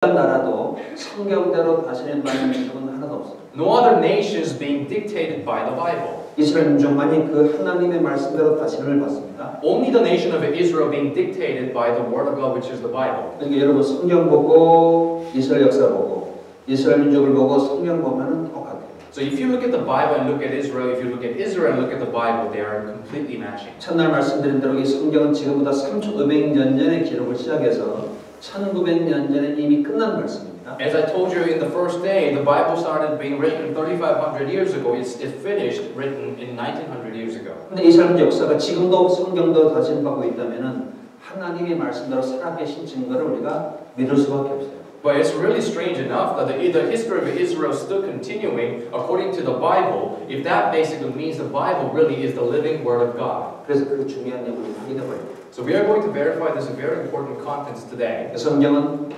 나라도 성경대로 다스림받는 민족은 하나도 없어요. No other nation is being dictated by the Bible. 이스라엘 민족만이 그 하나님의 말씀대로 다스림을 받습니다. Only the nation of Israel being dictated by the Word of God, which is the Bible. 그러니까 여러분 성경 보고 이스라엘 역사 보고 이스라엘 민족을 보고 성경 보면은 똑같아요. So if you look at the Bible and look at Israel, if you look at Israel and look at the Bible, they are completely matching. 첫날 말씀드린 대로 이 성경은 지금보다 3,500년 전에 기록을 시작해서 1,900년 전에 이미 끝난 말씀입니다. As I told you in the first day, the Bible started being written 3,500 years ago. It finished written in 1,900 years ago. 근데 이스라엘 역사가 지금도 성경도 다스림받고 있다면은 하나님의 말씀대로 살아계신 증거를 우리가 믿을 수밖에 없어요. But it's really strange enough that the history of Israel is still continuing according to the Bible. If that basically means the Bible really is the living Word of God. 그래서 그 중요한 내용을 확인해봐요. So we are going to verify this very important contents today. 성경은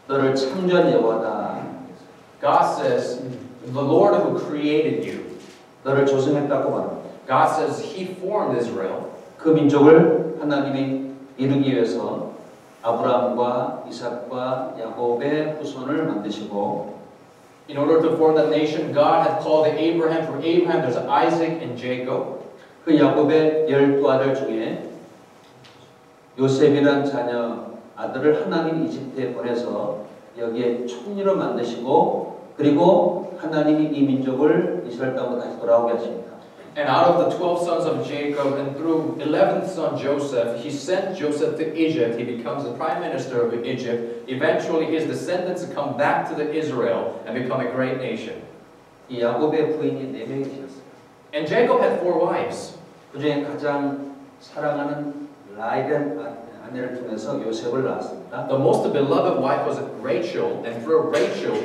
너를 창조한 여호와다. God says, the Lord who created you. 너를 조성했다고 말합니다. God says He formed Israel. 그 민족을 하나님이 이루기 위해서 아브라함과 이삭과 야곱의 후손을 만드시고 In order to form that nation, God had called Abraham. From Abraham, there's Isaac and Jacob. 그 야곱의 12아들 중에 요셉이란 자녀 아들을 하나님 이집트에 보내서 여기에 총리로 만드시고 그리고 하나님이 이 민족을 이스라엘 땅으로 다시 돌아오게 하십니다. And out of the 12 sons of Jacob and through 11th son Joseph, he sent Joseph to Egypt. He becomes the prime minister of Egypt. Eventually, his descendants come back to the Israel and become a great nation. 이 야곱의 부인이 4명이셨어요. And Jacob had 4 wives. 그 중에 가장 사랑하는 라헬이라는 아내를 통해서 요셉을 낳았습니다. The most beloved wife was Rachel, and through Rachel,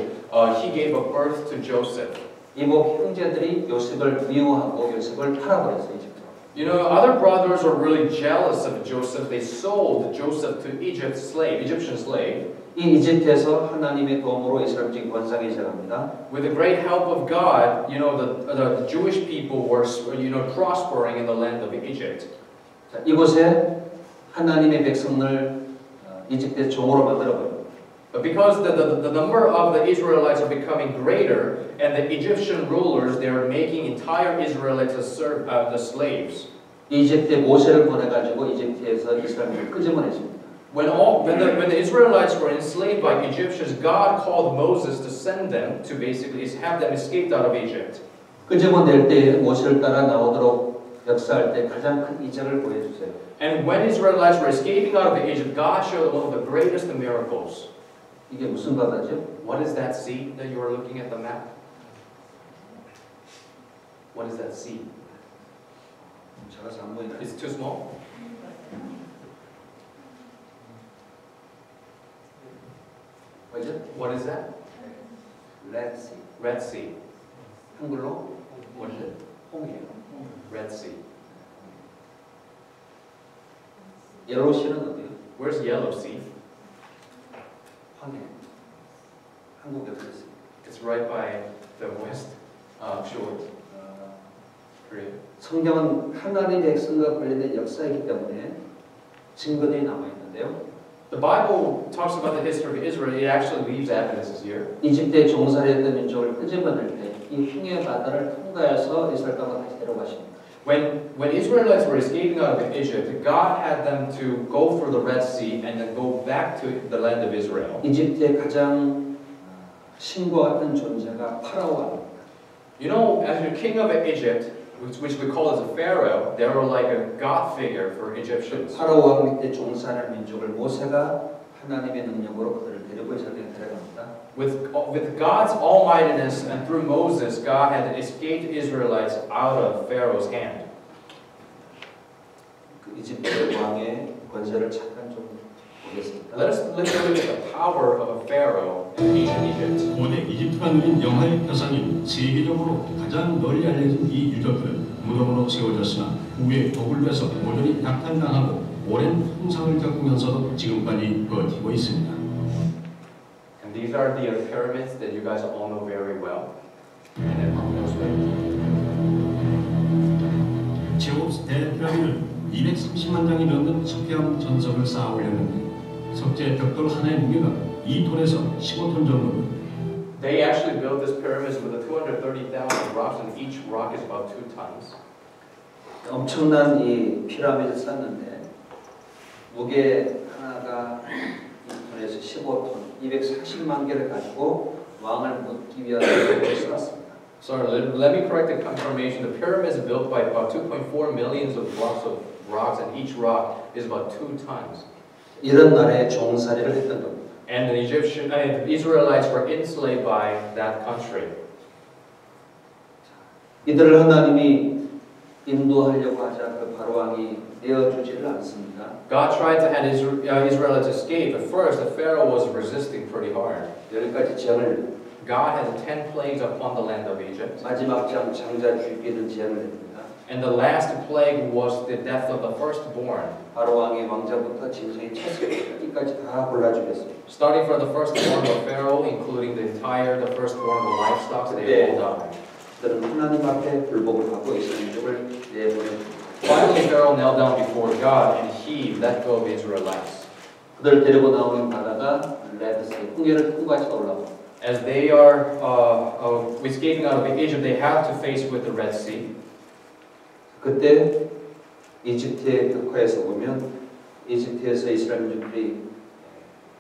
he gave a birth to Joseph. 이복 형제들이 요셉을 미워하고 요셉을 팔아버렸어요. 이집트로. You know, other brothers were really jealous of Joseph. They sold Joseph to Egyptian slave. 이 이집트에서 하나님의 도움으로 이스라엘 민족이 번성하기 시작합니다. With the great help of God, you know, the Jewish people were, you know, prospering in the land of Egypt. 자, 이곳에 하나님의 백성을 이집트의 종으로 만들어버립니다. But because the number of the Israelites are becoming greater, and the Egyptian rulers, they are making entire Israelites to serve the slaves. 이집트에 모세를 보내가지고 이집트에서 이스라엘을 끄집어냈습니다. When the Israelites were enslaved by Egyptians, God called Moses to send them to basically have them escaped out of Egypt. 끄집어낼 때 모세를 따라 나오도록 역사할 때 가장 큰 이적을 보여주세요. And when Israelites were escaping out of Egypt, God showed one of the greatest miracles. 이게 무슨 바다죠? What is that sea that you are looking at the map? What is that sea? 작아서 안 보이나요? It's too small? 뭐죠? What is that? Red Sea. Red Sea. 한글로 What is it? 홍해요. Red Sea. Yellow Sea는 어디요? Where's Yellow Sea? 황해. 한국 옆에 있습니다. It's right by the west shore. Korea. 성경은 하나님의 백성과 관련된 역사이기 때문에 증거들이 남아 있는데요. The Bible talks about the history of Israel. It actually leaves evidences here. 이집트에 종살이했던 민족을 끄집어낼 때 이 홍해 바다를 통과해서 이스라엘 땅으로 다시 데려가십니다. When Israelites were escaping out of Egypt, God had them to go through the Red Sea and then go back to the land of Israel. 이집트의 가장 신과 같은 존재가 파라오입니다. You know, as the king of Egypt, which we call as a pharaoh, they were like a god figure for Egyptians. 파라오 왕 밑에 종살이한 민족을 모세가 하나님의 능력으로 그들을 데리고 이스라엘 땅에 데려갑니다. With God's almightiness and through Moses, God had escaped Israelites out of Pharaoh's hand. 그 이집트 왕의 권세를 잠깐 좀 보겠습니다. Let us look at the power of a pharaoh in ancient Egypt. 고대 이집트가 누린 영화의 표상인 세계적으로 가장 널리 알려진 이 유적들은 무덤으로 세워졌으나 후에 독을 빼서 모조리 약탈당하고 오랜 풍상을 겪으면서도 지금까지 버티고 있습니다. And these are the pyramids that you guys all know very well. 제옵스 대피라미드는 230만 장이 넘는 석회암 전석을 쌓아 올렸는데 석재 벽돌 하나의 무게가 2톤에서 15톤 정도입니다. They actually built this pyramid with a 230,000 rocks, and each rock is about 2 tons. 엄청난 이 피라미드를 쌓는데 무게 하나가 2톤에서 15톤, 240만 개를 가지고 왕을 묻기 위한 노력을 쌓았습니다. Sorry, let me correct the confirmation. The pyramid is built by about 2.4 millions of blocks of rocks, and each rock is about 2 tons. 이런 나라에 종살이를 했던 겁니다. And the Israelites were enslaved by that country. 이들을 하나님이 인도하려고 하자 그 바로 왕이 내어주지를 않습니다. God tried to have Israelites escape. At first, the Pharaoh was resisting pretty hard. 10가지 재앙을 God had 10 plagues upon the land of Egypt. 마지막 장자 죽이는 재앙을 냅니다. And the last plague was the death of the firstborn. 바로 왕의 왕자부터 짐승의 채소까지 다 골라주겠습니다. Starting from the firstborn of Pharaoh, including the firstborn of the livestock, they all died. 그들은 하나님 앞에 불복을 하고 이스라엘족을 내보냅니다. Finally, Pharaoh knelt down before God and he let go of the Israelites. 그들 데리고 나오는 바다가 레드시, 홍해를 통과해서 올라옵니다. As they are escaping out of Egypt, they have to face with the Red Sea. 그때 이집트의 벽화에서 보면 이집트에서 이스라엘족들이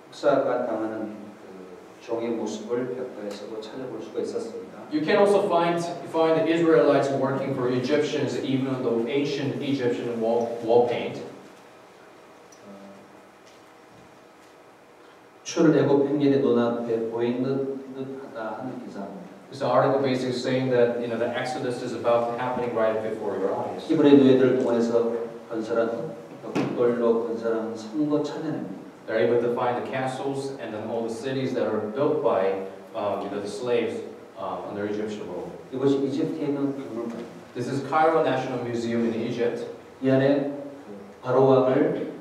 혹사가 당하는 그 종의 모습을 벽화에서도 찾아볼 수가 있었습니다. You can also find the Israelites working for Egyptians, even on the ancient Egyptian wall paint. 출애굽 행렬의 눈앞에 보이는 듯하다 하는 기사입니다. This article basically saying that the Exodus is about happening right before your eyes. 히브리 노예들을 통해서 건설한 벽돌로 건설한 성도 찾아냅니다. They're able to find the castles and then all the cities that are built by the slaves under Egyptian rule. 이것이 이집트에 있는 박물관입니다. This is Cairo National Museum in Egypt. 이 안에 바로 왕을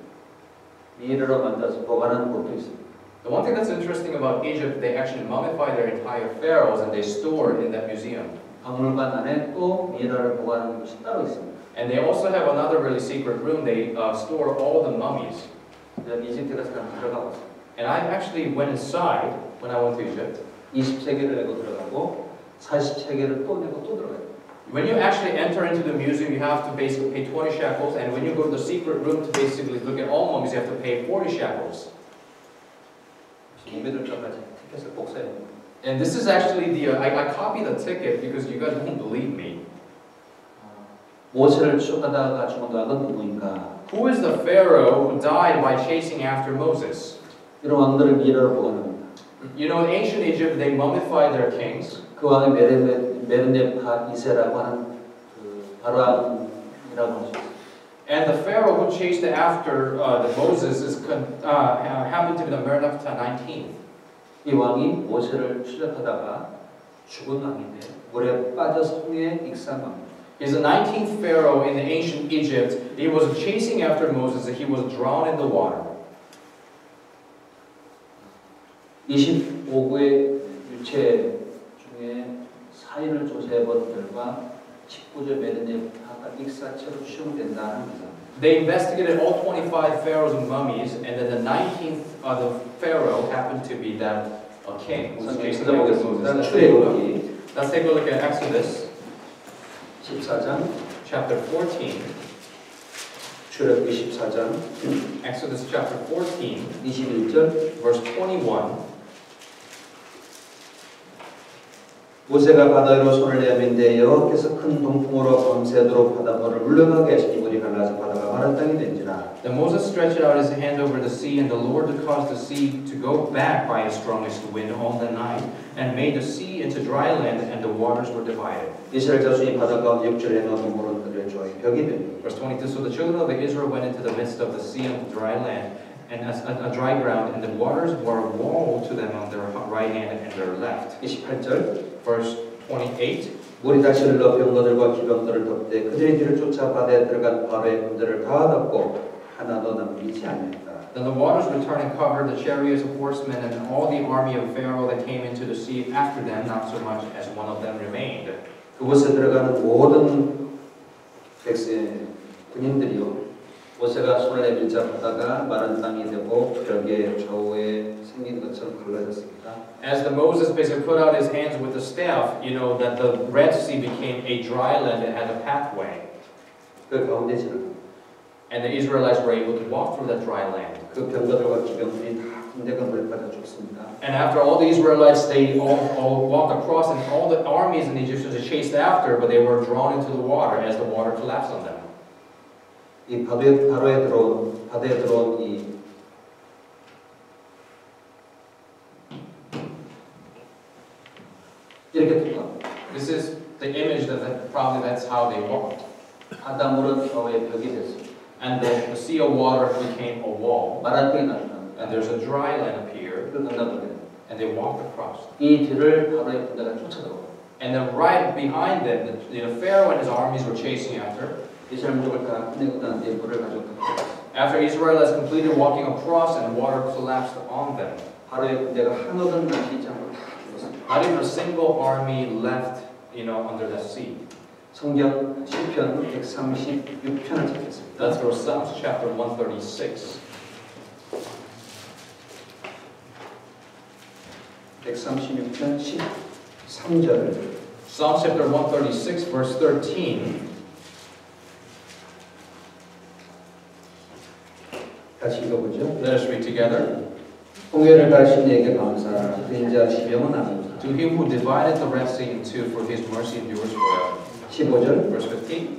미이라로 만들어서 보관하는 곳도 있습니다. The one thing that's interesting about Egypt, they actually mummify their entire pharaohs and they store it in that museum. 박물관 안에 또 미이라를 보관하는 곳이 따로 있습니다. And they also have another really secret room. They store all the mummies. 제가 이집트 가서 들어가 봤습니다. And I actually went inside when I went to Egypt. 20세계를 내고 들어가고 40세계를 또 내고 또 들어가요. When you actually enter into the museum, you have to basically pay 20 shekels, and when you go to the secret room to basically look at all mummies, you have to pay 40 shekels. 이메들 전까지 티켓을 꼭 사야 됩니다. And this is actually I copied the ticket because you guys won't believe me. 모세를 쫓아다가 죽은 왕은 누구인가? Who is the Pharaoh who died by chasing after Moses? 이런 왕들을 미이라로 보관합니다. You know, in ancient Egypt, they mummified their kings. 그 왕이 메르네파 2세라고 하는 그 바로왕이라고 하죠. And the Pharaoh who chased after the Moses happened to be the Merenaptah 19th. 이 왕이 모세를 추적하다가 죽은 왕인데 물에 빠져서 홍해에 익사합니다. He's the 19th Pharaoh in the ancient Egypt. He was chasing after Moses and he was drowned in the water. 25구의 유체 중에 사인을 조사해본 결과 19조 메르네파가 익사체로 추정된다는 겁니다. They investigated all 25 pharaohs and mummies, and then the 19th the pharaoh happened to be that king who was chasing after Moses. 출애굽기 Let's take a look at Exodus 14장, chapter 14. 출애굽기 14장 Exodus chapter 14, 21절 verse 21. 모세가 바다 위로 손을 내밀는데 여호와께서 큰 동풍으로 밤새도록 바닷물을 물러가게 하시니 물이 갈라서 바다가 마른 땅이 된지라. Then Moses stretched out his hand over the sea, and the Lord caused the sea to go back by his strongest wind all the night, and made the sea into dry land, and the waters were divided. 이스라엘 자손이 바다 가운데 육지를 해놓은 물은 그들의 조의 벽이 됩니다. Verse 22, so the children of Israel went into the midst of the sea and the dry land, and a dry ground, and the waters were a wall to them on their right hand and their left. 28절 Verse 28, 물이 다시 흘러 병거들과 기병들을 덮되 그들의 뒤를 쫓아 바다에 들어간 바로의 군대를 다 덮고 하나도 남기지 않았다. then the waters returned and covered the chariots of horsemen and all the army of Pharaoh that came into the sea after them, not so much as one of them remained. 그곳에 들어가는 모든 백성 군인들이요 모세가 손을 내밀자 바다가 마른 땅이 되고 벽의 좌우에 생긴 것처럼 갈라졌습니다. As the Moses basically put out his hands with the staff, you know, that the Red Sea became a dry land that had a pathway. 그 가운데 지나갑니다. And the Israelites were able to walk through that dry land. 그 병거들과 기병들이 다 군대가 몰려받아 죽습니다. And after all the Israelites, they all walked across, and all the armies and the Egyptians they chased after, but they were drawn into the water as the water collapsed on them. 이 바다에 들어온 이 이렇게 통과합니다. This is the image that probably that's how they walked. 바닷물은 좌우에 벽이 됐습니다. And the sea of water became a wall. 마란병이 나타납니다. And there's a dry land appeared, 그 건너가게 됩니다. and they walked across. 이 뒤를 바로의 군대가 쫓아들어옵니다. And then right behind them, Pharaoh and his armies were chasing after. 이스라엘 민족을 다 끝내고 난 뒤에 물을 가져옵니다. After Israelites completed walking across, and water collapsed on them. 바로의 군대가 한 얻은 남기지 않고 죽었습니다. Not even a single army left, under that sea. 성경 시편 136편을 찾겠습니다. Let's go to Psalms chapter 136. 136편 13절. Psalms chapter 136, verse 13. 같이 읽어보죠. Let us read together. 홍해를 가신 이에게 감사하라. 그 인자하시며는 아닙니다. To him who divided the Red Sea in two, for his mercy endures forever. 15절. Verse 15.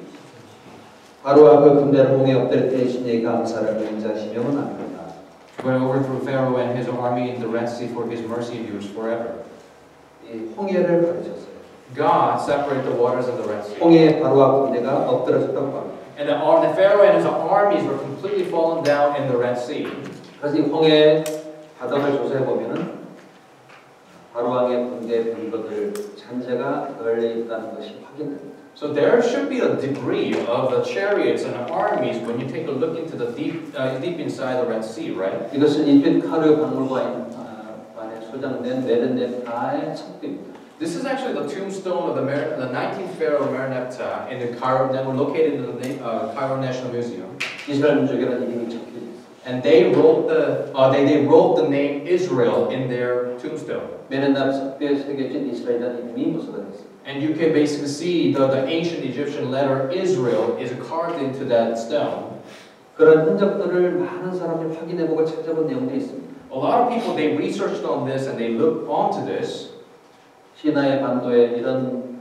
바로와 그 군대를 홍해 엎드려 때리신 이에게 감사하라. 그 인자하시며는 아닙니다. Went over through Pharaoh and his army in the Red Sea, for his mercy endures forever. 이 홍해를 가르쳤어요. God separated the waters of the Red Sea. 홍해에 바로와 군대가 엎드러졌다고 합니다. And the Pharaoh and his armies were completely fallen down in the Red Sea. 그래서 이 홍해 바닥을 조사해 보면은 바로왕의 군대 병거들 잔재가 널려 있다는 것이 확인됩니다. So there should be a degree of the chariots and armies when you take a look into the deep inside the Red Sea, right? 이것은 이집트 카르 박물관에 소장된 메르네타의 첩입니다. This is actually the tombstone of the 19th Pharaoh Merneptah in the Cairo, that were located in the Cairo National Museum. 이스라엘 민족이라는 이름이 적혀 있습니다. And they wrote the name Israel in their tombstone. 메르네타 첩에 새겨진 이스라엘이라는 이름이 묻어져 있습니다. And you can basically see the ancient Egyptian letter Israel is carved into that stone. 그런 흔적들을 많은 사람들이 확인해보고 찾아본 내용도 있습니다. A lot of people, they researched on this and they looked onto this. 시나이 반도에 이런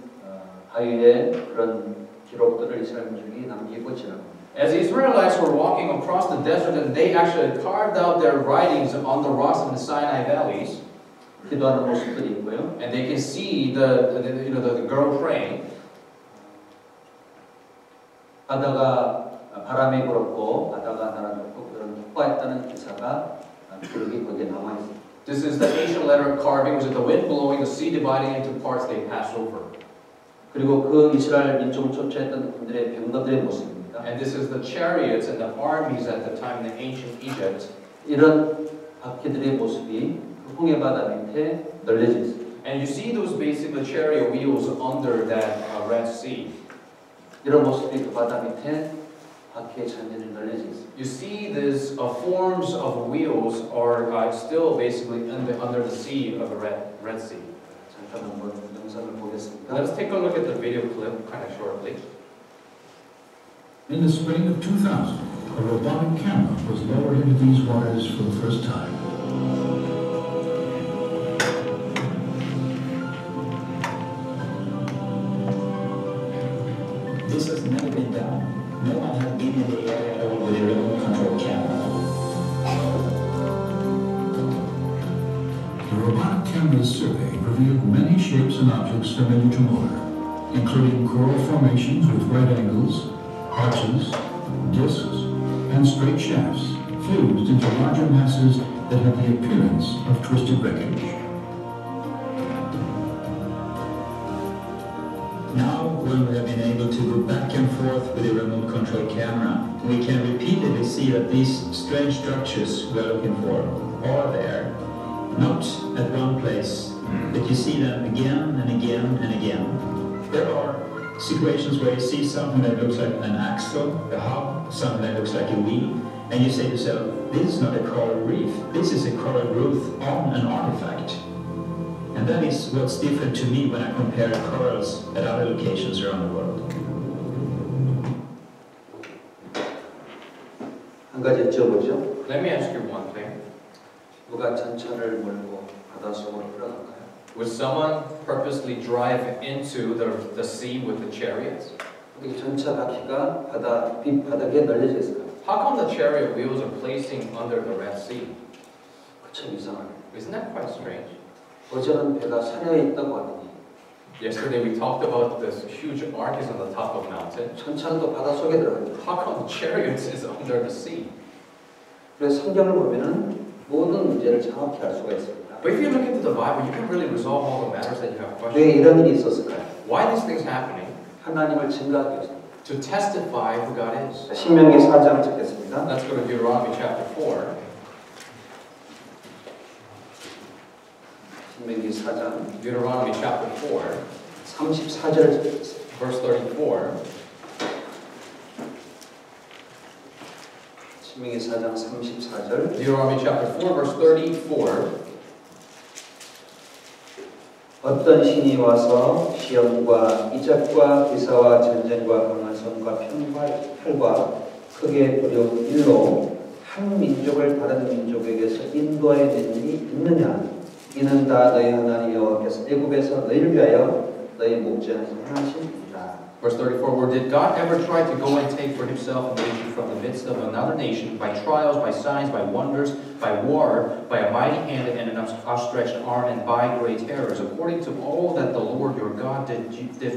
바위에 그런 기록들을 이스라엘 민족이 남기고 지나갑니다. As the Israelites were walking across the desert, and they actually carved out their writings on the rocks of the Sinai valleys. 기도하는 모습들이 있고요. And they can see the girl praying. 바다가 바람이 불었고 바다가 날아갔고 그런 폭파했다는 기사가 기록이 거기에 남아 있습니다. This is the ancient letter carving, which is the wind blowing, the sea dividing into parts they passed over. 그리고 그 이스라엘 민족을 쫓아했던 분들의 병거들의 모습입니다. And this is the chariots and the armies at the time in ancient Egypt. 이런 바퀴들의 모습이 그 홍해 바다 밑에 널려져 있습니다. And you see those basically chariot wheels under that Red Sea. 이런 모습이 그 바다 밑에 바퀴의 잔재를 널려져 있습니다. You see these forms of wheels are still basically under the sea of the Red Sea. 잠깐 한번 영상을 보겠습니다. Let's take a look at the video clip kind of shortly. In the spring of 2000, a robotic camera was lowered into these waters for the first time. This has never been done. No one has been in the area with a remote control camera. The robotic camera's survey revealed many shapes and objects familiar to motor, including coral formations with right angles, arches, discs, and straight shafts fused into larger masses that have the appearance of twisted wreckage. Now, when we have been able to go back and forth with the remote control camera, we can repeatedly see that these strange structures we are looking for are there. Not at one place, but you see them again and again and again. There are situations where you see something that looks like an axle, a hub, something that looks like a wheel, and you say to yourself, this is not a coral reef. This is a coral growth on an artifact. And that is what's different to me when I compare corals at other locations around the world. 한 가지 여쭤보죠. Let me ask you one thing. 누가 전차를 몰고 바닷속으로 들어갈까요? Would someone purposely drive into the sea with the chariots? 어떻게 전차 바퀴가 바닥에 널려져 있을까요? How come the chariot wheels are placing under the Red Sea? 참 이상하네. Isn't that quite strange? 어제는 배가 산에 있다고 하더니 Yesterday we talked about this huge ark is on the top of a mountain. 전차는 또 바닷속에 들어가요. How come the chariots is under the sea? 그래서 성경을 보면은 모든 문제를 정확히 알 수가 있습니다. But if you look into the Bible, you can really resolve all the matters that you have questions. 왜 이런 일이 있었을까요? Why are these things happening? 하나님을 증거하기 위해서. To testify who God is. 신명기 4장 찾겠습니다. Let's go to Deuteronomy chapter 4. 신명기 4장 Deuteronomy chapter 4, 34절을 찾겠습니다. verse 34. 신명기 4장 34절 Deuteronomy chapter 4, verse 34. 어떤 신이 와서 시험과 이적과 기사와 전쟁과 강한 손과 편과 크게 두려운 일로 한 민족을 다른 민족에게서 인도하여 낸 일이 있느냐? 이는 다 너희 하나님 여호와께서 애굽에서 너희를 위하여 너희 목전에서 행하십니다. Verse 34, or did God ever try to go and take for himself a nation from the midst of another nation by trials, by signs, by wonders, by war, by a mighty hand and an outstretched arm, and by great terrors, according to all that the Lord your God did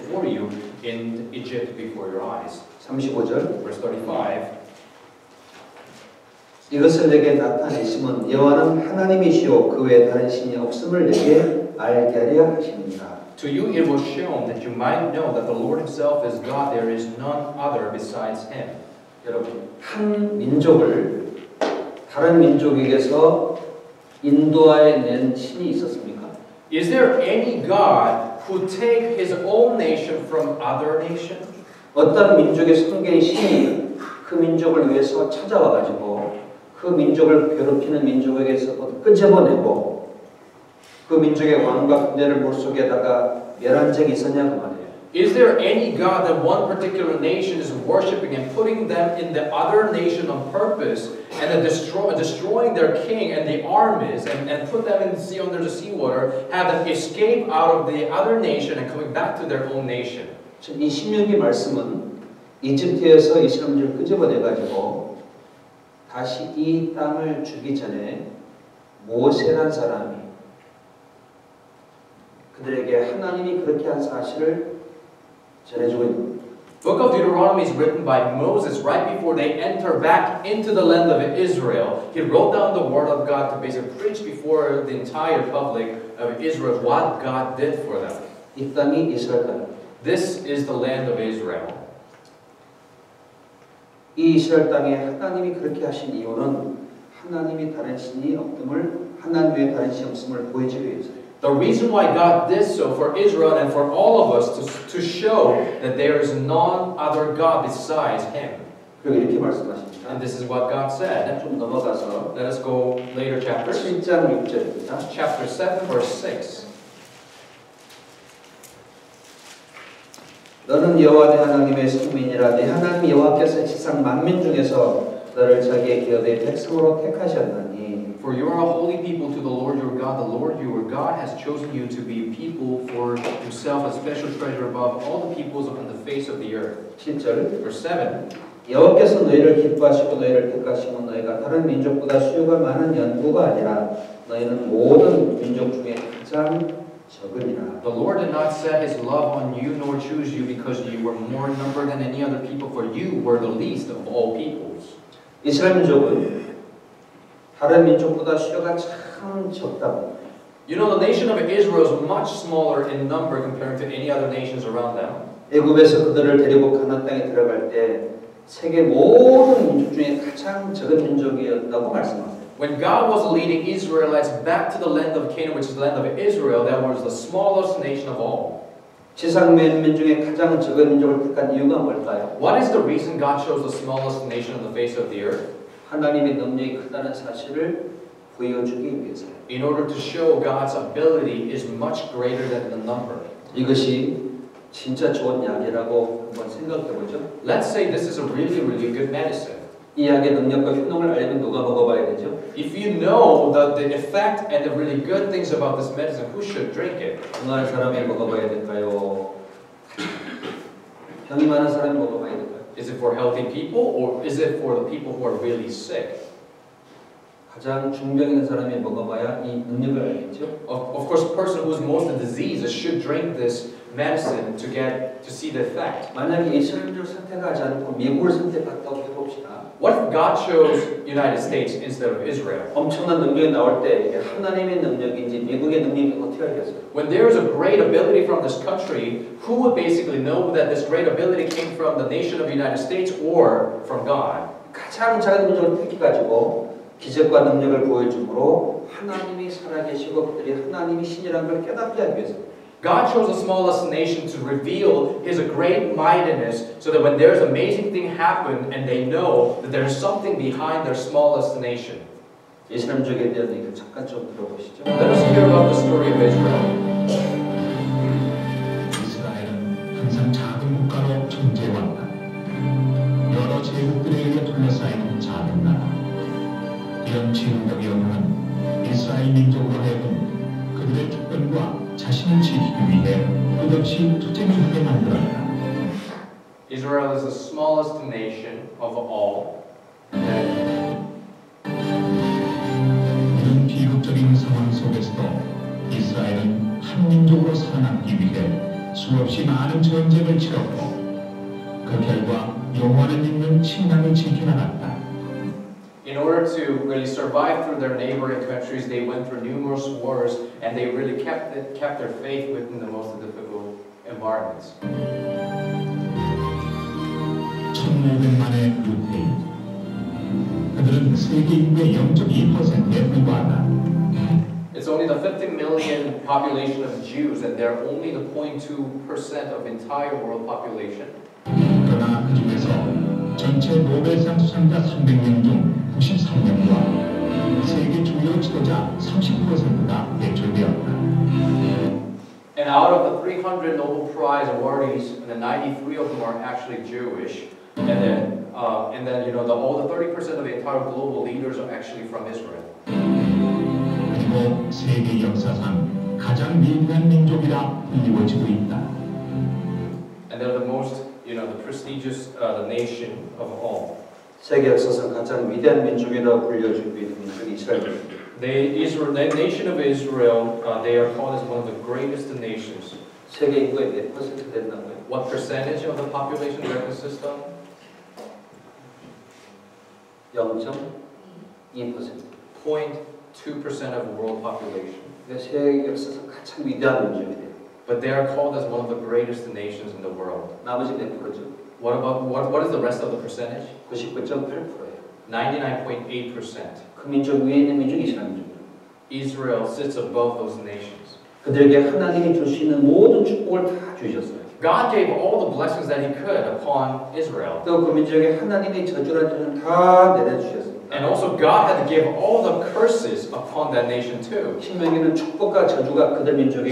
for you in Egypt before your eyes? 35절 Verse 35, 이것을 내게 나타내심은 여호와는 하나님이시오 그 외에 다른 신이 없음을 내게 알게 하려 하십니다. to you it was shown that you might know that the Lord himself is God, there is none other besides him. 여러분, 한 민족을 다른 민족에게서 인도하여 낸 신이 있었습니까? Is there any God who take his own nation from other nations? 어떤 민족의 성계의 신이 그 민족을 위해서 찾아와가지고 그 민족을 괴롭히는 민족에게서 끄집어내고 그 민족의 왕과 군대를 물속에다가 멸한 적이 있었냐 그 말이에요. Is there any God that one particular nation is worshiping and putting them in the other nation on purpose and then destroying their king and the armies and put them in the sea under the seawater, have them escape out of the other nation and coming back to their own nation? 이 신명기 말씀은 이집트에서 이스라엘을 끄집어내가지고 다시 이 땅을 주기 전에 모세란 사람이 그들에게 하나님이 그렇게 한 사실을 전해주고 있는 겁니다. Book of Deuteronomy is written by Moses right before they enter back into the land of Israel. He wrote down the word of God to basically preach before the entire public of Israel what God did for them. 이 땅이 이스라엘 땅입니다. This is the land of Israel. 이 이스라엘 땅에 하나님이 그렇게 하신 이유는 하나님이 다른 신이 없음을 하나님 외에 다른 신이 없음을 보여주기 위해서예요. The reason why God did so for Israel and for all of us to show that there is none other God besides Him. 그리고 이렇게 말씀하십니다. And this is what God said. 좀 넘어가서 Let us go later chapters. 7장 6절입니다. Chapter 7, verse 6. 너는 여호와 내 하나님의 성민이라 내 하나님 여호와께서 지상 만민 중에서 너를 자기의 기업의 백성으로 택하셨나니 For you are a holy people to the Lord your God. The Lord your God has chosen you to be people for himself, a special treasure above all the peoples upon the face of the earth. 7절 Verse 7. 여호와께서 너희를 기뻐하시고 너희를 택하시면 너희가 다른 민족보다 수요가 많은 연고가 아니라 너희는 모든 민족 중에 가장 적으니라. The Lord did not set his love on you nor choose you because you were more in number than any other people, for you were the least of all peoples. 이스라엘 민족은 다른 민족보다 수요가 참 적다고. You know, the nation of Israel is much smaller in number compared to any other nations around them. 애굽에서 그들을 데리고 가나안 땅에 들어갈 때 세계 모든 민족 중에 가장 적은 민족이었다고 말씀하세요. When God was leading Israelites back to the land of Canaan, which is the land of Israel, that was the smallest nation of all. 지상 만민 중에 가장 적은 민족을 택한 이유가 뭘까요? What is the reason God chose the smallest nation on the face of the earth? 하나님의 능력이 크다는 사실을 보여주기 위해서요. In order to show God's ability is much greater than the number. 이것이 진짜 좋은 약이라고 한번 생각해보죠. Let's say this is a really, really good medicine. 이 약의 능력과 효능을 알려면 누가 먹어봐야 되죠? If you know the effect and the really good things about this medicine, who should drink it? 건강한 사람이 먹어봐야 될까요? 병이 많은 사람이 먹어봐야 될까요? Is it for healthy people or is it for the people who are really sick? 가장 중병 있는 사람이 먹어봐야 이 능력을 알겠죠? Of course, the person who's most in disease should drink this medicine to see the effect. 만약에 이스라엘을 선택하지 않고 미국을 선택했다고 해봅시다. What if God chose United States instead of Israel? 엄청난 능력이 나올 때 이게 하나님의 능력인지 미국의 능력인지 어떻게 알겠어요? When there is a great ability from this country, who would basically know that this great ability came from the nation of the United States or from God? 가장 작은 민족을 택해가지고 기적과 능력을 보여줌으로 하나님이 살아계시고 그들이 하나님이 신이라는 걸 깨닫게 하기 위해서 God chose the smallest nation to reveal His great mightiness so that when there's amazing thing happen and they know that there's something behind their smallest nation. 이스라엘 민족에 대한 얘기를 잠깐 좀 들어보시죠. Let us hear about the story of Israel. 이스라엘은 항상 작은 국가로 존재해왔다. 여러 제국들에 의해 둘러싸인 작은 나라. 이런 지능력의 영향은 이스라엘 민족으로 하여금 그들의 주권과 자신을 지키기 위해 끝없이 투쟁하게 만들었다. Israel is the smallest nation of all. 이런 비극적인 상황 속에서도 이스라엘은 한 민족으로 살아남기 위해 수없이 많은 전쟁을 치렀고 그 결과 영원한 있는 신앙을 지켜나갔다. In order to really survive through their neighboring countries, they went through numerous wars and they really kept their faith within the most difficult environments. 1500만의 유대인 그들은 세계 인구의 0.2%에 불과하다. It's only the 50 million population of Jews and they're only the 0.2% of entire world population. 그러나 그 중에서 전체 노벨상 수상자 300명 중 93명과 세계 주요 지도자 30%가 배출되었다. And out of the 300 Nobel Prize awardees, the 93 of them are actually Jewish. And then all the 30% of the entire global leaders are actually from Israel. 그리고 세계 역사상 가장 위대한 민족이라 불리워지고 있다. And they're the most, the prestigious the nation of all. 세계 역사상 가장 위대한 민족이라고 불려지고 있는 민족이 이스라엘입니다. The nation of Israel, they are called as one of the greatest nations. 세계 인구의 몇 퍼센트 된다고요? What percentage of the population does it consist of? 0.2%. 0.2% of the world population. 세계 역사상 가장 위대한 민족이 돼요. But they are called as one of the greatest nations in the world. 나머지 몇 프로죠? What is the rest of the percentage? 99.8%예요. 99.8%. 그 민족 위에 있는 민족이 이스라엘 민족이에요. Israel sits above those nations. 그들에게 하나님이 줄 수 있는 모든 축복을 다 주셨어요. God gave all the blessings that He could upon Israel. 또 그 민족에 하나님의 저주라는 다 내려주셨습니다. And also God had to give all the curses upon that nation too. 신명기는 축복과 저주가 그들 민족에게